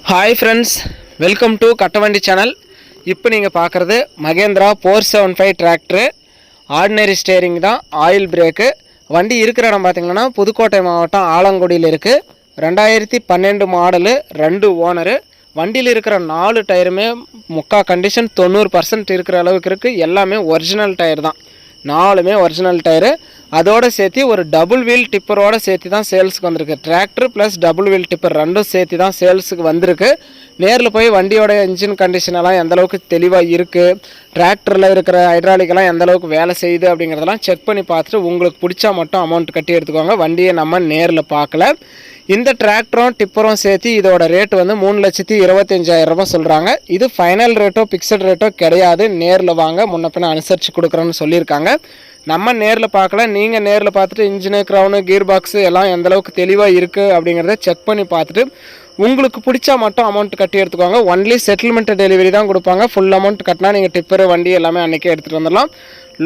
Hi friends, welcome to Kattavandi channel. இப்போ நீங்கள் பார்க்குறது மகேந்திரா 475 டிராக்டரு. ஆர்டினரி ஸ்டேரிங் தான், ஆயில் பிரேக்கு. வண்டி இருக்கிற இடம் பார்த்திங்கன்னா புதுக்கோட்டை மாவட்டம் ஆலங்குடியில் இருக்குது. 2012 மாடலு, 2 ஓனரு. வண்டியில் இருக்கிற 4 டயருமே முக்கால் கண்டிஷன் 90% இருக்கிற அளவுக்கு இருக்குது. எல்லாமே ஒரிஜினல் டயர் தான், 4மே ஒரிஜினல் டயரு. அதோடு சேர்த்து ஒரு டபுள் வீல் டிப்பரோடு சேர்த்து தான் சேல்ஸுக்கு வந்திருக்கு. Tractor plus double wheel tipper ரெண்டும் சேர்த்து தான் சேல்ஸுக்கு வந்திருக்கு. நேரில் போய் வண்டியோட இன்ஜின் கண்டிஷனெல்லாம் எந்தளவுக்கு தெளிவாக இருக்குது, டிராக்டரில் இருக்கிற ஹைட்ராலிக்கெல்லாம் எந்தளவுக்கு வேலை செய்யுது அப்படிங்கிறதெல்லாம் செக் பண்ணி பார்த்துட்டு உங்களுக்கு பிடிச்சா மட்டும் அமௌண்ட் கட்டி எடுத்துக்கோங்க. வண்டியை நம்ம நேரில் பார்க்கல. இந்த டிராக்டரும் டிப்பரும் சேர்த்து இதோட ரேட்டு வந்து 3,25,000 சொல்கிறாங்க. இது ஃபைனல் ரேட்டோ ஃபிக்ஸட் ரேட்டோ கிடையாது. நேரில் வாங்க, முன்ன பின்ன அனுசரித்து கொடுக்குறோன்னு சொல்லியிருக்காங்க. நம்ம நேரில் பார்க்கல. நீங்கள் நேரில் பார்த்துட்டு இன்ஜினு, க்ரௌனு, கீர் பாக்ஸு எல்லாம் எந்தளவுக்கு தெளிவாக இருக்குது அப்படிங்கிறத செக் பண்ணி பார்த்துட்டு உங்களுக்கு பிடிச்சா மட்டும் அமௌண்ட் கட்டி எடுத்துக்கோங்க. ஒன்லி செட்டில்மெண்ட் டெலிவரி தான் கொடுப்பாங்க. ஃபுல் அமௌண்ட் கட்டினா நீங்கள் டிப்பரு, வண்டி எல்லாமே அன்றைக்கே எடுத்துகிட்டு வந்துடலாம்.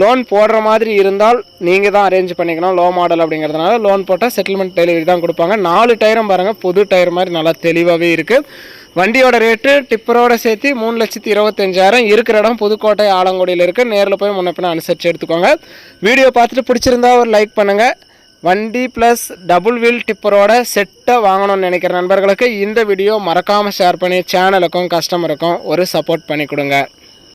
லோன் போடுற மாதிரி இருந்தால் நீங்கள் தான் அரேஞ்ச் பண்ணிக்கணும். லோ மாடல் அப்படிங்கிறதுனால லோன் போட்டால் செட்டில்மெண்ட் டெலிவரி தான் கொடுப்பாங்க. 4 டயரும் பாருங்கள், புது டயர் மாதிரி நல்லா தெளிவாகவே இருக்குது. வண்டியோட ரேட்டு டிப்பரோட சேர்த்து 3,25,000. இருக்கிற இடம் புதுக்கோட்டை ஆலங்குடியில் இருக்குது. நேரில் போய் முன்ன பின்ன அனுசரித்து எடுத்துக்கோங்க. வீடியோ பார்த்துட்டு பிடிச்சிருந்தா ஒரு லைக் பண்ணுங்கள். வண்டி ப்ளஸ் டபுள் வீல் டிப்பரோட செட்டை வாங்கணும்னு நினைக்கிற நண்பர்களுக்கு இந்த வீடியோ மறக்காமல் ஷேர் பண்ணி சேனலுக்கும் கஸ்டமருக்கும் ஒரு சப்போர்ட் பண்ணி கொடுங்க.